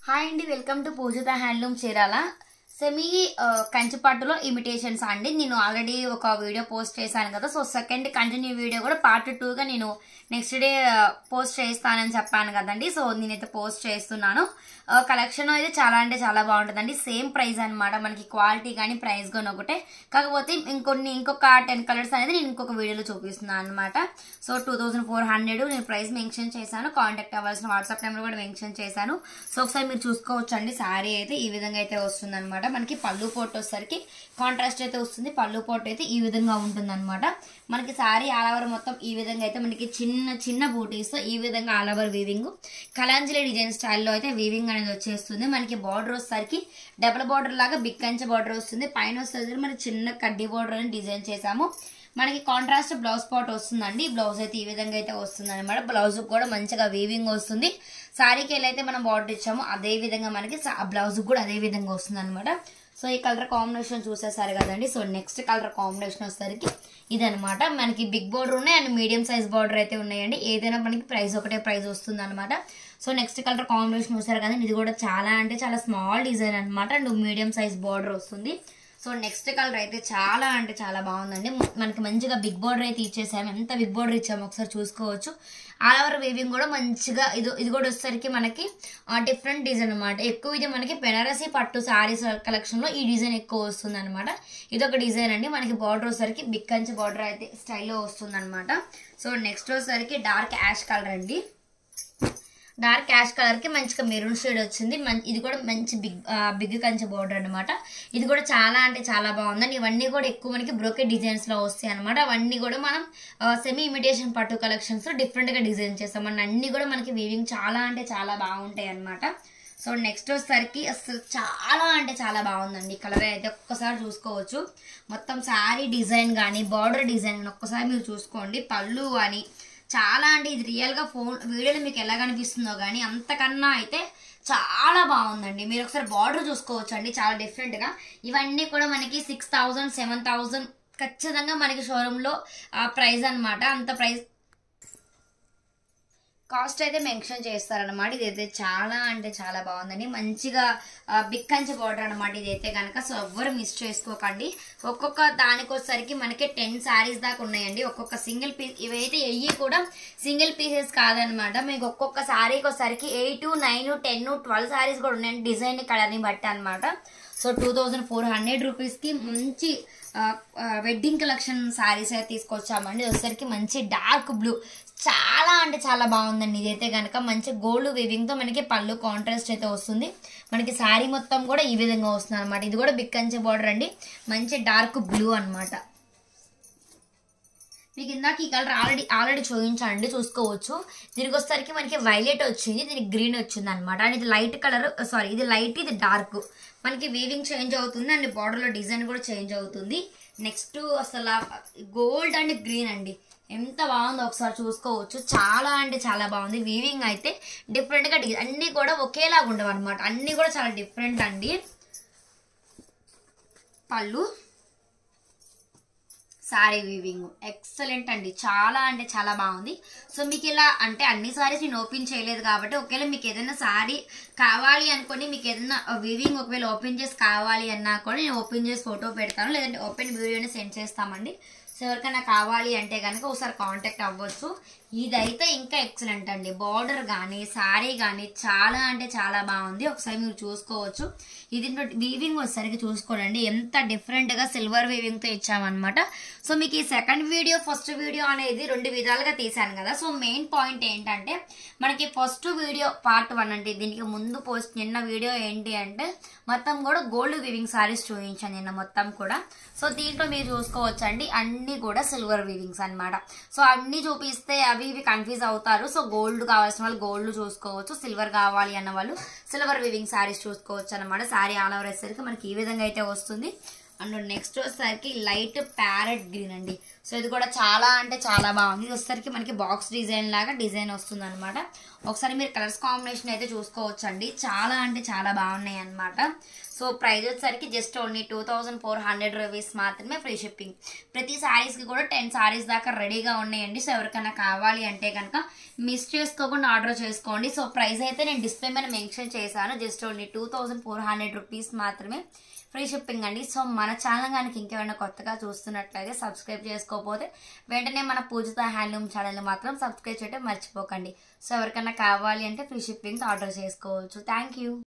Hi అండి, welcome to Pujitha handloom Chirala. Semi కంచిపట్టులో imitations అండి. నేను ఆల్రెడీ ఒక వీడియో పోస్ట్ చేశాను కదా. సో సెకండ్ కంటిన్యూ వీడియో కూడా పార్ట్ 2గా నేను నెక్స్ట్ డే పోస్ట్ చేస్తానని చెప్పాను కదండి. సో నేనైతే పోస్ట్ చేస్తున్నాను. కలెక్షన్ అయితే చాలా అంటే చాలా బాగుంటుందండి. సేమ్ ప్రైస్ అనమాట, మనకి క్వాలిటీ కానీ ప్రైస్ కానీ ఒకటే. కాకపోతే ఇంకొక 10 కలర్స్ అనేది నేను ఇంకొక వీడియోలో చూపిస్తున్నాను అనమాట. సో 2400 నేను ప్రైస్ మెన్షన్ చేశాను. కాంటాక్ట్ అవ్వాల్సిన వాట్సాప్ నెంబర్ కూడా మెన్షన్ చేశాను. సో ఒకసారి మీరు చూసుకోవచ్చు అండి. శారీ అయితే ఈ విధంగా అయితే వస్తుంది అనమాట. మనకి పళ్ళు పోటు వచ్చేసరికి కాంట్రాస్ట్ అయితే వస్తుంది. పళ్ళు పోటు అయితే ఈ విధంగా ఉంటుంది అనమాట. మనకి శారీ ఆల్ ఓవర్ మొత్తం ఈ విధంగా అయితే మనకి చిన్న చిన్న బూటీస్ ఈ విధంగా all over weaving Kalanjali design స్టైల్లో అయితే వీవింగ్ అనేది వచ్చేస్తుంది. మనకి బార్డర్ వచ్చేసరికి డబుల్ బార్డర్ లాగా బిగ్ కంచె బార్డర్ వస్తుంది. పైన వచ్చేసరికి మనకి చిన్న కడ్డీ బార్డర్ అని డిజైన్ చేసాము. మనకి కాంట్రాస్ట్ బ్లౌజ్ పార్ట్ వస్తుందండి. బ్లౌజ్ అయితే ఈ విధంగా అయితే వస్తుంది అనమాట. బ్లౌజ్ కూడా మంచిగా వీవింగ్ వస్తుంది. శారీకి ఎలా మనం బార్డర్ ఇచ్చామో అదే విధంగా మనకి బ్లౌజ్ కూడా అదే విధంగా వస్తుంది అనమాట. సో ఈ కలర్ కాంబినేషన్ చూసేసారు కదండి. సో నెక్స్ట్ కలర్ కాంబినేషన్ వచ్చేసరికి ఇదనమాట. మనకి బిగ్ బార్డర్ ఉన్నాయి అండ్ మీడియం సైజ్ బార్డర్ అయితే ఉన్నాయండి. ఏదైనా మనకి ప్రైస్ ఒకటే ప్రైస్ వస్తుంది అనమాట. సో నెక్స్ట్ కలర్ కాంబినేషన్ చూసారు కదండి. ఇది కూడా చాలా అంటే చాలా స్మాల్ డిజైన్ అనమాట అండ్ మీడియం సైజ్ బార్డర్ వస్తుంది. సో నెక్స్ట్ కలర్ అయితే చాలా అంటే చాలా బాగుందండి. మనకి మంచిగా బిగ్ బార్డర్ అయితే ఇచ్చేసాము. ఎంత బిగ్ బార్డర్ ఇచ్చాము ఒకసారి చూసుకోవచ్చు. ఆల్ ఓవర్ వీవింగ్ కూడా మంచిగా ఇది కూడా వచ్చేసరికి మనకి డిఫరెంట్ డిజైన్ అనమాట. ఎక్కువ ఇది మనకి బెనారసి పట్టు శారీస్ కలెక్షన్ లో ఈ డిజైన్ ఎక్కువ వస్తుంది అనమాట. ఇది ఒక డిజైన్ అండి. మనకి బార్డర్ వచ్చేసరికి బిగ్ కంచి బార్డర్ అయితే స్టైల్లో వస్తుంది అనమాట. సో నెక్స్ట్ వచ్చేసరికి డార్క్ యాష్ కలర్ అండి. డార్క్ యాష్ కలర్ కి మంచిగా మెరూన్ షేడ్ వచ్చింది. ఇది కూడా మంచి బిగ్ కంచి బార్డర్ అనమాట. ఇది కూడా చాలా అంటే చాలా బాగుందండి. ఇవన్నీ కూడా ఎక్కువ మనకి బ్రోకెట్ డిజైన్స్ లో వస్తాయి అనమాట. అవన్నీ కూడా మనం సెమీ ఇమిటేషన్ పట్టు కలెక్షన్స్ డిఫరెంట్ గా డిజైన్ చేస్తాం. అన్ని కూడా మనకి వీవింగ్ చాలా అంటే చాలా బాగుంటాయి అనమాట. సో నెక్స్ట్ వచ్చేసరికి అసలు చాలా అంటే చాలా బాగుందండి. కలర్ అయితే ఒక్కసారి చూసుకోవచ్చు. మొత్తం శారీ డిజైన్ కానీ బార్డర్ డిజైన్ కానీ ఒక్కసారి మీరు చూసుకోండి. పళ్ళు కానీ చాలా అంటే ఇది రియల్గా వీడియోలో మీకు ఎలా కనిపిస్తుందో కానీ అంతకన్నా అయితే చాలా బాగుందండి. మీరు ఒకసారి బార్డర్ చూసుకోవచ్చు అండి. చాలా డిఫరెంట్గా ఇవన్నీ కూడా మనకి 6000 7000 ఖచ్చితంగా మనకి షోరూంలో ప్రైస్ అనమాట. అంత ప్రైస్ కాస్ట్ అయితే మెన్షన్ చేస్తారనమాట. ఇదైతే చాలా అంటే చాలా బాగుందండి. మంచిగా బిగ్ కంచి బార్డర్ అనమాట ఇదైతే కనుక. సో ఎవ్వరు మిస్ చేసుకోకండి. ఒక్కొక్క దానికి వచ్చేసరికి మనకి 10 శారీస్ దాకా ఉన్నాయండి. ఒక్కొక్క సింగిల్ పీస్ ఇవైతే ఎయ్యి కూడా సింగిల్ పీసెస్ కాదనమాట. మీకు ఒక్కొక్క శారీకి వచ్చేసరికి 8 9 10 12 శారీస్ కూడా ఉన్నాయండి. డిజైన్ కలర్ని బట్టి అనమాట. సో 2400 రూపీస్కి మంచి వెడ్డింగ్ కలెక్షన్ శారీస్ అయితే తీసుకొచ్చామండి. వచ్చేసరికి మంచి డార్క్ బ్లూ చాలా అంటే చాలా బాగుందండి. ఇదైతే కనుక మంచి గోల్డ్ వీవింగ్తో మనకి పళ్ళు కాంట్రాస్ట్ అయితే వస్తుంది. మనకి శారీ మొత్తం కూడా ఈ విధంగా వస్తుంది అనమాట. ఇది కూడా బిగ్ కంచె బార్డర్ అండి. మంచి డార్క్ బ్లూ అనమాట. మీకు ఇందాక ఈ కలర్ ఆల్రెడీ చూపించండి, చూసుకోవచ్చు. దీనికి వచ్చేసరికి మనకి వైలెట్ వచ్చింది, దీనికి గ్రీన్ వచ్చింది అనమాట. అండ్ ఇది లైట్ కలర్, సారీ ఇది లైట్ ఇది డార్క్. మనకి వీవింగ్ చేంజ్ అవుతుంది అండ్ బార్డర్లో డిజైన్ కూడా చేంజ్ అవుతుంది. నెక్స్ట్ అసలు గోల్డ్ అండ్ గ్రీన్ అండి. ఎంత బాగుందో ఒకసారి చూసుకోవచ్చు. చాలా అంటే చాలా బాగుంది. వీవింగ్ అయితే డిఫరెంట్గా అన్నీ కూడా ఒకేలాగా ఉండవు అనమాట. అన్నీ కూడా చాలా డిఫరెంట్ అండి. పళ్ళు శారీ వీవింగ్ ఎక్సలెంట్ అండి. చాలా అంటే చాలా బాగుంది. సో మీకు ఇలా అంటే అన్ని శారీస్ నేను ఓపెన్ చేయలేదు కాబట్టి ఒకవేళ మీకు ఏదైనా శారీ కావాలి అనుకోని మీకు ఏదైనా వీవింగ్ ఒకవేళ ఓపెన్ చేసి కావాలి అన్నా కూడా నేను ఓపెన్ చేసి ఫోటో పెడతాను, లేదంటే ఓపెన్ వీడియోని సెండ్ చేస్తామండి. సో ఎవరికైనా కావాలి అంటే కనుక ఒకసారి కాంటాక్ట్ అవ్వచ్చు. ఇదైతే ఇంకా ఎక్సలెంట్ అండి. బార్డర్ కానీ శారీ కానీ చాలా అంటే చాలా బాగుంది. ఒకసారి మీరు చూసుకోవచ్చు. ఇది వీవింగ్ వచ్చేసరికి చూసుకోండి ఎంత డిఫరెంట్గా సిల్వర్ వీవింగ్తో ఇచ్చామన్నమాట. సో మీకు ఈ సెకండ్ వీడియో ఫస్ట్ వీడియో అనేది 2 విధాలుగా తీసాను కదా. సో మెయిన్ పాయింట్ ఏంటంటే మనకి ఫస్ట్ వీడియో పార్ట్ 1 అంటే దీనికి ముందు పోస్ట్ నిన్న వీడియో ఏంటి అంటే మొత్తం కూడా గోల్డ్ వీవింగ్ శారీస్ చూపించాను నిన్న మొత్తం కూడా. సో దీంట్లో మీరు చూసుకోవచ్చు అండి అన్ని కూడా సిల్వర్ వీవింగ్స్ అనమాట. సో అన్ని చూపిస్తే ఇవి కన్ఫ్యూజ్ అవుతారు. సో గోల్డ్ కావాల్సిన వాళ్ళు గోల్డ్ చూసుకోవచ్చు, సిల్వర్ కావాలి అన్న వాళ్ళు సిల్వర్ వీవింగ్ శారీస్ చూసుకోవచ్చు అనమాట. శారీ ఆల్ ఓవర్ వచ్చేసరికి మనకి ఈ విధంగా అయితే వస్తుంది. అండ్ నెక్స్ట్ వచ్చేసరికి లైట్ ప్యారెట్ గ్రీన్ అండి. సో ఇది కూడా చాలా అంటే చాలా బాగుంది. ఇది వచ్చేసరికి మనకి బాక్స్ డిజైన్ లాగా డిజైన్ వస్తుంది అనమాట. ఒకసారి మీరు కలర్స్ కాంబినేషన్ అయితే చూసుకోవచ్చు అండి. చాలా అంటే చాలా బాగున్నాయి అనమాట. సో ప్రైస్ వచ్చేసరికి జస్ట్ ఓన్లీ 2400 రూపీస్ మాత్రమే, ఫ్రీ షిప్పింగ్. ప్రతి శారీస్కి కూడా 10 శారీస్ దాకా రెడీగా ఉన్నాయండి. సో ఎవరికైనా కావాలి అంటే కనుక మిస్ చేసుకోకుండా ఆర్డర్ చేసుకోండి. సో ప్రైస్ అయితే నేను డిస్ప్లే మీద మెన్షన్ చేశాను. జస్ట్ ఓన్లీ 2400 రూపీస్ మాత్రమే, ఫ్రీ షిప్పింగ్ అండి. సో మన ఛానల్ కనుక ఇంకేమైనా కొత్తగా చూస్తున్నట్లయితే సబ్స్క్రైబ్ చేసుకోకపోతే వెంటనే మన పూజిత హ్యాండ్లూమ్ ఛానల్ మాత్రం సబ్స్క్రైబ్ చేయడం మర్చిపోకండి. సో ఎవరికైనా కావాలి అంటే ఫ్రీ షిప్పింగ్ ఆర్డర్ చేసుకోవచ్చు. Thank you.